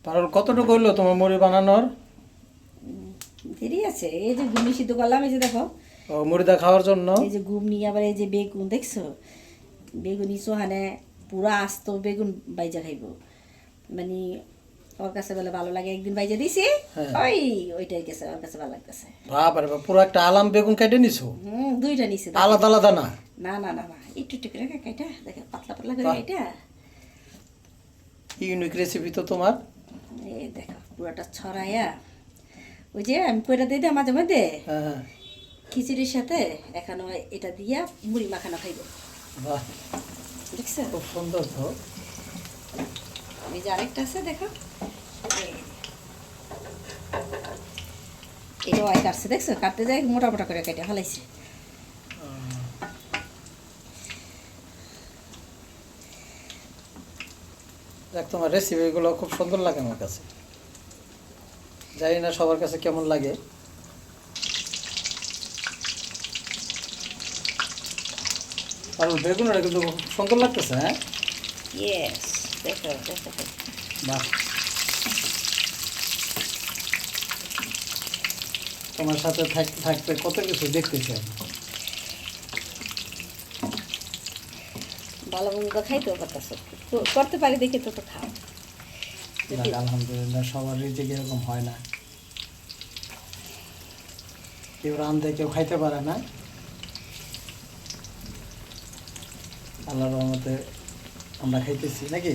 পারুল কতটুকু হইলো তোমার মুড়ি বানানোর? দেরি আছে। এই যে ঘুমনি সিদ্ধ করলাম, এই যে দেখো, ও মুড়িদা খাওয়ার জন্য। এই যে ঘুমনি, আবার এই যে বেগুন দেখছো, বেগুনি সোহানে পুরা আস্ত বেগুন বাইজা খাইব, মানে ওর কাছে বলে ভালো লাগে, একদিন বাইজা দিছি, হ্যাঁ। ওইটাই গেছে, ওর কাছে ভালো লাগতেছে। বাবারে বাপ, পুরো একটা আলাম বেগুন কেটে নিছো? দুইটা নিছে। আলাদা আলাদা না? না না না না, একটু একটু করে কাইটা দেখে, পাতলা পাতলা করে বাহ। কাইটা। ইউনিক রেসিপি তো তোমার। এই দেখো পুরাটা ছড়াইয়া, ওই যে আমি কইরা দিই দেয় মাঝে মধ্যে হ্যাঁ হ্যাঁ। খিচুড়ির সাথে, এখানে এটা দিয়া মুড়ি মাখানো খাইব, বাহ, দেখছো? খুব সুন্দর তো। এই যে আরেকটা আছে দেখো, এটাও আই কাটছে, দেখছো? কাটতে যায় মোটা মোটা করে কেটে ফেলাইছে। দেখ, তোমার রেসিপিগুলো খুব সুন্দর লাগে আমার কাছে। জানি না সবার কাছে কেমন লাগে। আর বেগুনটা কিন্তু খুব সুন্দর লাগতেছে। হ্যাঁ, ইয়েস, দেখো দেখো দেখো। বাহ, তোমার সাথে থাকতে থাকতে কত কিছু দেখতেছি আমি। ভালো মন্দ তো খাইতেও পারতেছো, করতে পারি দেখে তো তো খাও। যাক, আলহামদুলিল্লাহ, সবার রিজিক এরকম হয় না। কেউ রাঁধে কেউ খাইতে পারে না। আল্লাহর রহমতে আমরা খাইতেছি নাকি?